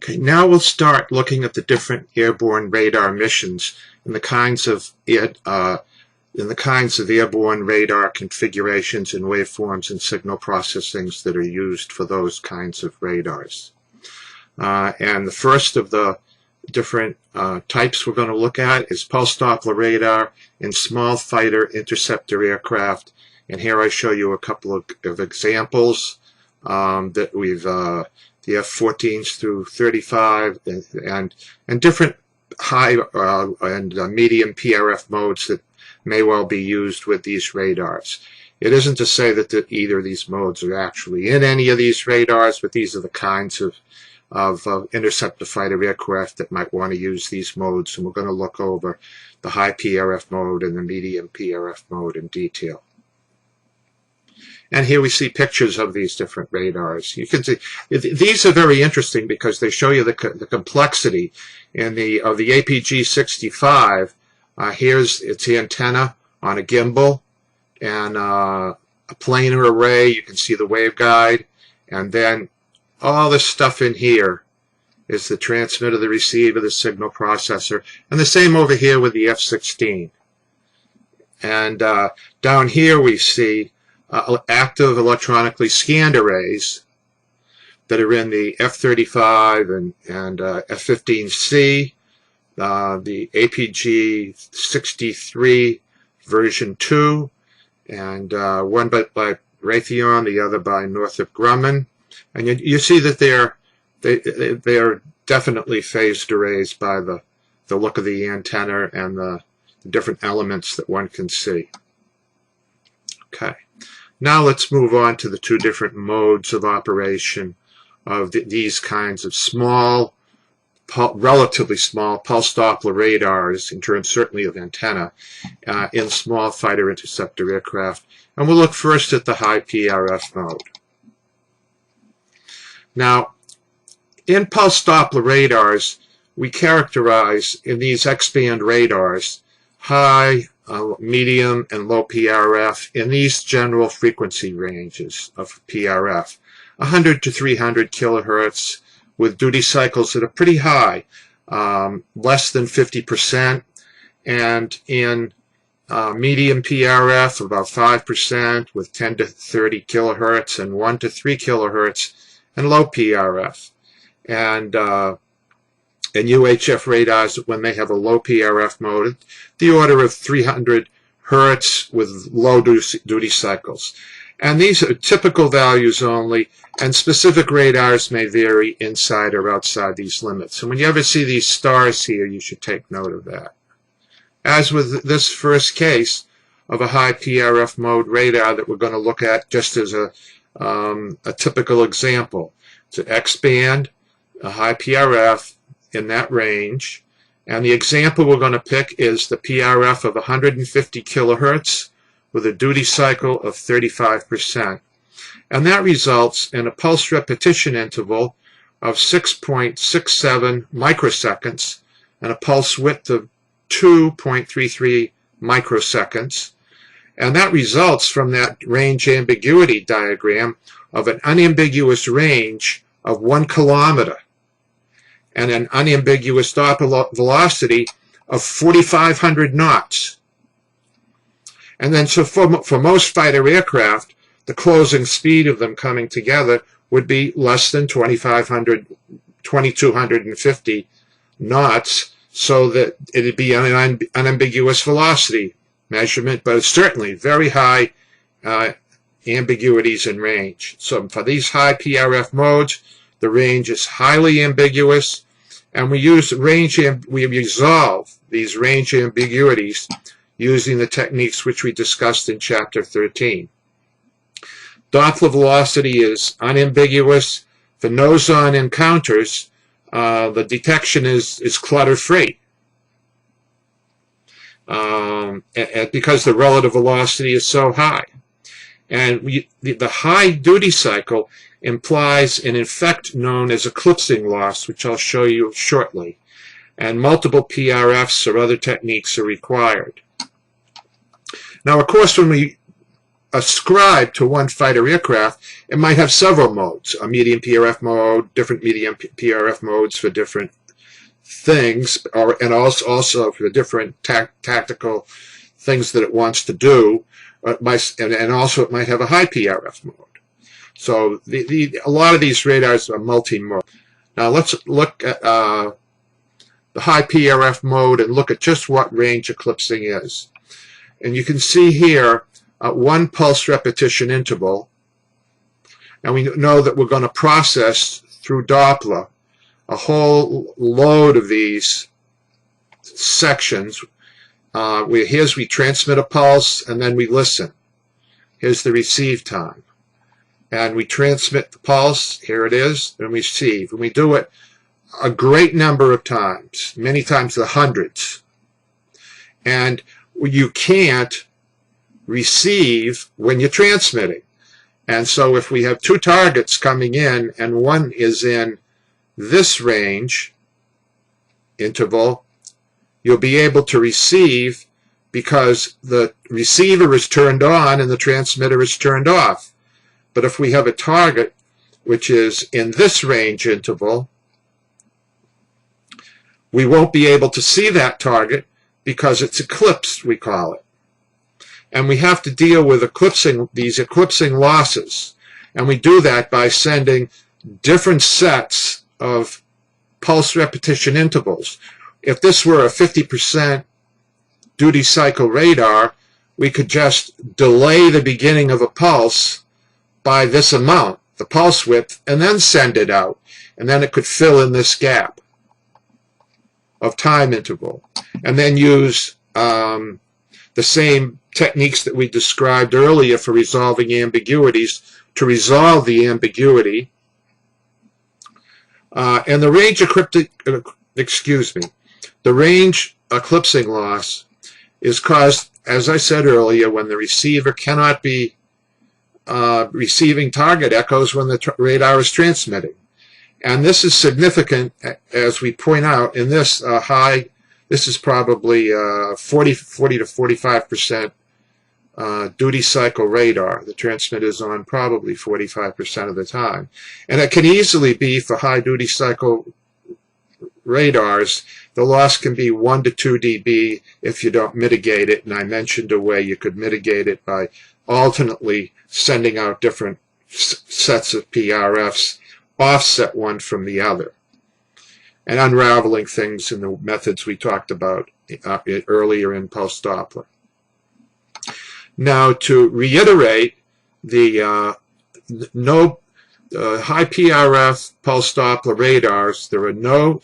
Okay, now we'll start looking at the different airborne radar missions and the kinds of airborne radar configurations and waveforms and signal processings that are used for those kinds of radars. And the first of the different types we're going to look at is pulse Doppler radar in small fighter interceptor aircraft. And here I show you a couple of examples that we've the F-14s through 35 and different high and medium PRF modes that may well be used with these radars. It isn't to say that either of these modes are actually in any of these radars, but these are the kinds of interceptor fighter aircraft that might want to use these modes, and we're going to look over the high PRF mode and the medium PRF mode in detail. And here we see pictures of these different radars. You can see these are very interesting because they show you the complexity of the APG-65. Here's its antenna on a gimbal and a planar array. You can see the waveguide, and then all this stuff in here is the transmitter, the receiver, the signal processor, and the same over here with the F-16. And down here we see active electronically scanned arrays that are in the F-35 and F-15C, the APG-63 version 2, and one by Raytheon, the other by Northrop Grumman. And you see that they are definitely phased arrays by the look of the antenna and the different elements that one can see. Okay. Now let's move on to the two different modes of operation of these kinds of small, relatively small pulse Doppler radars, in terms certainly of antenna, in small fighter interceptor aircraft. And we'll look first at the high PRF mode. Now, in pulse Doppler radars, we characterize in these X-band radars high, medium, and low PRF in these general frequency ranges of PRF, 100 to 300 kilohertz, with duty cycles that are pretty high, less than 50%, and in medium PRF about 5% with 10 to 30 kilohertz and 1 to 3 kilohertz, and low PRF. And UHF radars, when they have a low PRF mode, the order of 300 hertz with low duty cycles. And these are typical values only, and specific radars may vary inside or outside these limits. And when you ever see these stars here, you should take note of that. As with this first case of a high PRF mode radar that we're going to look at just as a typical example. It's an X-band, a high PRF, in that range, and the example we're going to pick is the PRF of 150 kilohertz with a duty cycle of 35%, and that results in a pulse repetition interval of 6.67 microseconds and a pulse width of 2.33 microseconds, and that results from that range ambiguity diagram of an unambiguous range of 1 kilometer and an unambiguous Doppler velocity of 4,500 knots. And then so for most fighter aircraft, the closing speed of them coming together would be less than 2,250 knots, so that it would be an unambiguous velocity measurement, but it's certainly very high ambiguities in range. So for these high PRF modes, the range is highly ambiguous, and we resolve these range ambiguities using the techniques which we discussed in Chapter 13. Doppler velocity is unambiguous. For nose-on encounters, the detection is clutter-free because the relative velocity is so high. And the high duty cycle implies an effect known as eclipsing loss, which I'll show you shortly. And multiple PRFs or other techniques are required. Now, of course, when we ascribed to one fighter aircraft, it might have several modes, a medium PRF mode, different medium PRF modes for different things, and also for different tactical things that it wants to do, and also it might have a high PRF mode. So a lot of these radars are multi-mode. Now let's look at the high PRF mode and look at just what range eclipsing is. And you can see here one pulse repetition interval, and we know that we're going to process through Doppler a whole load of these sections. Here's we transmit a pulse and then we listen. Here's the receive time. And we transmit the pulse, here it is, and we receive. And we do it a great number of times, many times the hundreds. And you can't receive when you're transmitting. And so if we have two targets coming in and one is in this range interval, you'll be able to receive because the receiver is turned on and the transmitter is turned off. But if we have a target which is in this range interval, we won't be able to see that target because it's eclipsed, we call it. And we have to deal with these eclipsing losses. And we do that by sending different sets of pulse repetition intervals. If this were a 50% duty cycle radar, we could just delay the beginning of a pulse by this amount, the pulse width, and then send it out. And then it could fill in this gap of time interval. And then use the same techniques that we described earlier for resolving ambiguities to resolve the ambiguity. And the range the range eclipsing loss is caused, as I said earlier, when the receiver cannot be receiving target echoes when the radar is transmitting. And this is significant, as we point out, in this this is probably 40 to 45% duty cycle radar. The transmit is on probably 45% of the time. And it can easily be, for high duty cycle radars, the loss can be 1 to 2 dB if you don't mitigate it. And I mentioned a way you could mitigate it by alternately sending out different sets of PRFs, offset one from the other, and unraveling things in the methods we talked about earlier in post-Doppler. Now, to reiterate, the high PRF post-Doppler radars, there are no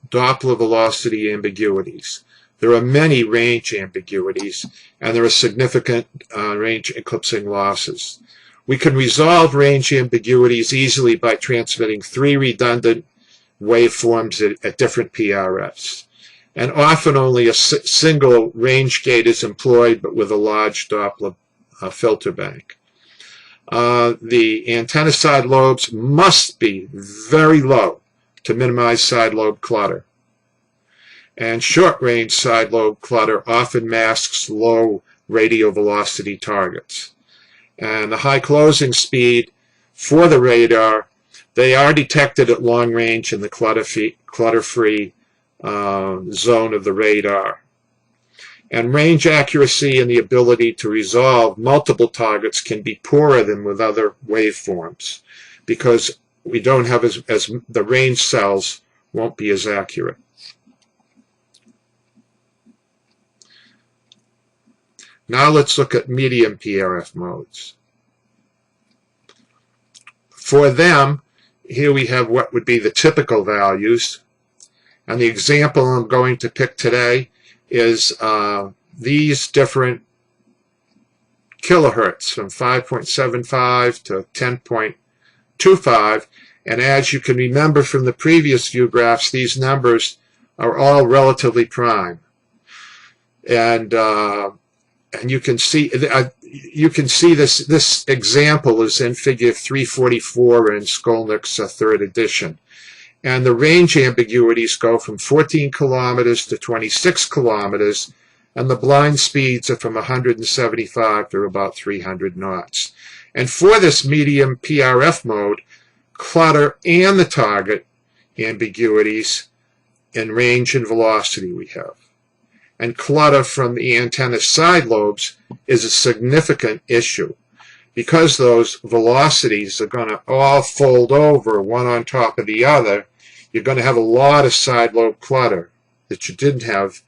Doppler velocity ambiguities. There are many range ambiguities, and there are significant range eclipsing losses. We can resolve range ambiguities easily by transmitting 3 redundant waveforms at different PRFs. And often only a single range gate is employed, but with a large Doppler filter bank. The antenna side lobes must be very low to minimize side lobe clutter. And short-range side lobe clutter often masks low radio velocity targets. And the high closing speed for the radar, they are detected at long range in the clutter-free zone of the radar. And range accuracy and the ability to resolve multiple targets can be poorer than with other waveforms because we don't have as the range cells won't be as accurate. Now let's look at medium PRF modes. For them, here we have what would be the typical values. And the example I'm going to pick today is these different kilohertz from 5.75 to 10.25. And as you can remember from the previous few graphs, these numbers are all relatively prime. And you can see this example is in figure 344 in Skolnick's 3rd edition. And the range ambiguities go from 14 kilometers to 26 kilometers, and the blind speeds are from 175 to about 300 knots. And for this medium PRF mode, clutter and the target ambiguities in range and velocity we have. And clutter from the antenna's side lobes is a significant issue because those velocities are going to all fold over one on top of the other. You're going to have a lot of side lobe clutter that you didn't have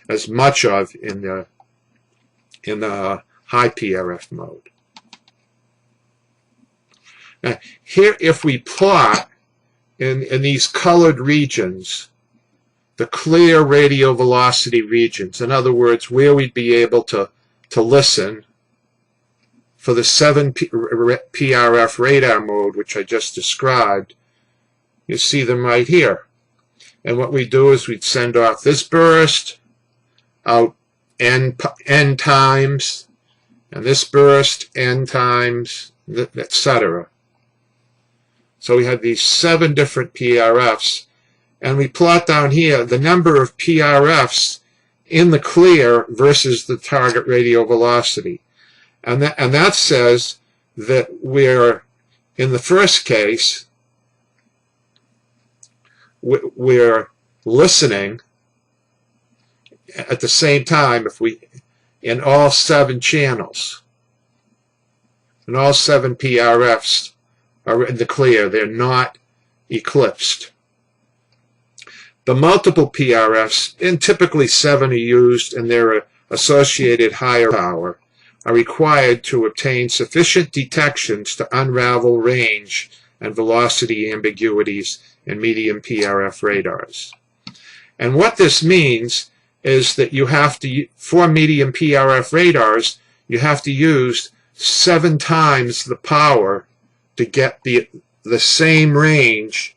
as much of in the high PRF mode. Now, here, if we plot in these colored regions, the clear radio velocity regions, in other words, where we'd be able to listen for the 7 PRF radar mode, which I just described, you see them right here. And what we do is we'd send off this burst out n times, and this burst n times, etc. So we have these 7 different PRFs, and we plot down here the number of PRFs in the clear versus the target radio velocity. And that says that we're, in the first case, we're listening at the same time in all 7 channels. And all 7 PRFs are in the clear. They're not eclipsed. The multiple PRFs, and typically 7 are used, and their associated higher power, are required to obtain sufficient detections to unravel range and velocity ambiguities in medium PRF radars. And what this means is that you have to, for medium PRF radars, you have to use 7 times the power to get the same range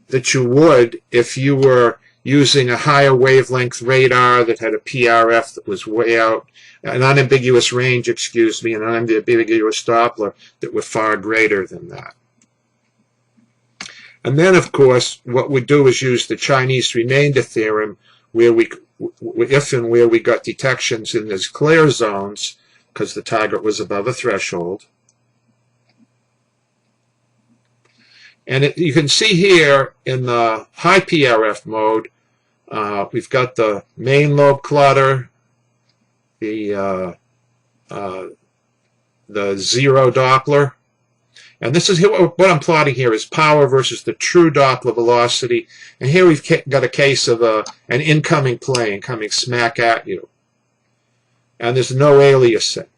that you would if you were using a higher wavelength radar that had a PRF that was way out, an unambiguous range, excuse me, and an unambiguous Doppler that were far greater than that. And then, of course, what we do is use the Chinese remainder theorem, where if and where we got detections in these clear zones, because the target was above a threshold. And you can see here in the high PRF mode, we've got the main lobe clutter, the zero Doppler. And this is what I'm plotting here is power versus the true Doppler velocity. And here we've got a case of an incoming plane coming smack at you. And there's no aliasing.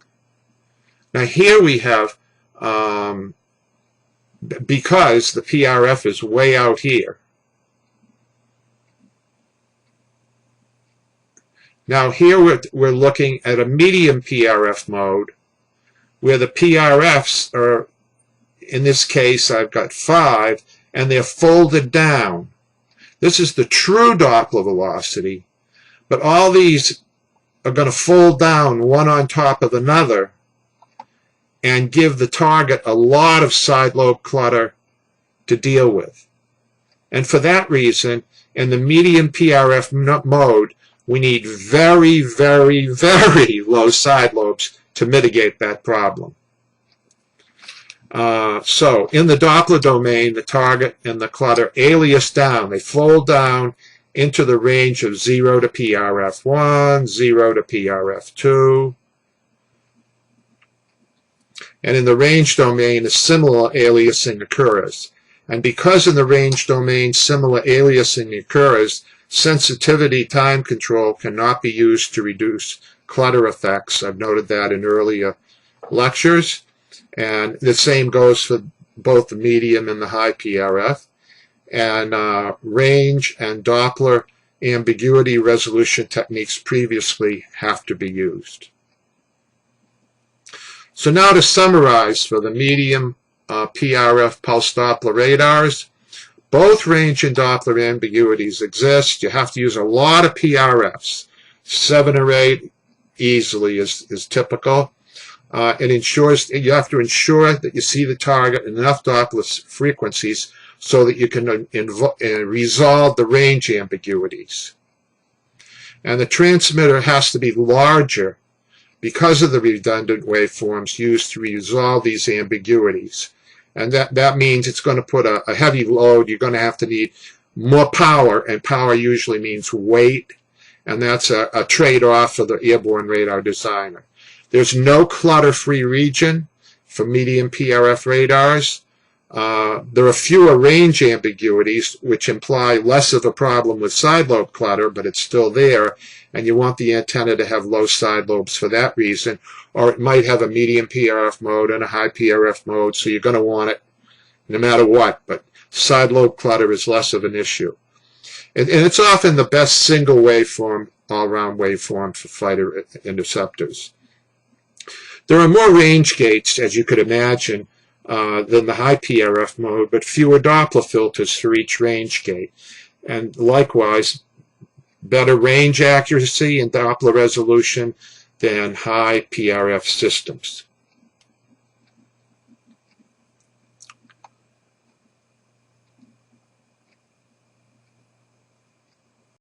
Now here we have, because the PRF is way out here. Now here we're looking at a medium PRF mode where the PRFs are, in this case I've got 5, and they're folded down. This is the true Doppler velocity, but all these are going to fold down one on top of another and give the target a lot of side lobe clutter to deal with. And for that reason, in the medium PRF mode, we need very, very, very low side lobes to mitigate that problem. So in the Doppler domain, the target and the clutter alias down. They fold down into the range of 0 to PRF1, 0 to PRF2. And in the range domain, a similar aliasing occurs. And because in the range domain similar aliasing occurs, sensitivity time control cannot be used to reduce clutter effects. I've noted that in earlier lectures. And the same goes for both the medium and the high PRF. And range and Doppler ambiguity resolution techniques previously have to be used. So now to summarize for the medium PRF pulse Doppler radars, both range and Doppler ambiguities exist. You have to use a lot of PRFs. 7 or 8 easily is typical. It ensures, you have to ensure that you see the target in enough Doppler frequencies so that you can resolve the range ambiguities. And the transmitter has to be larger because of the redundant waveforms used to resolve these ambiguities. And that means it's going to put a heavy load. You're going to have to need more power, and power usually means weight, and that's a trade-off for the airborne radar designer. There's no clutter-free region for medium PRF radars. There are fewer range ambiguities, which imply less of a problem with side lobe clutter, but it's still there, and you want the antenna to have low side lobes for that reason, or it might have a medium PRF mode and a high PRF mode, so you're going to want it no matter what, but side lobe clutter is less of an issue. And it's often the best single waveform, all-round waveform for fighter interceptors. There are more range gates, as you could imagine, than the high PRF mode, but fewer Doppler filters for each range gate. And likewise, better range accuracy and Doppler resolution than high PRF systems.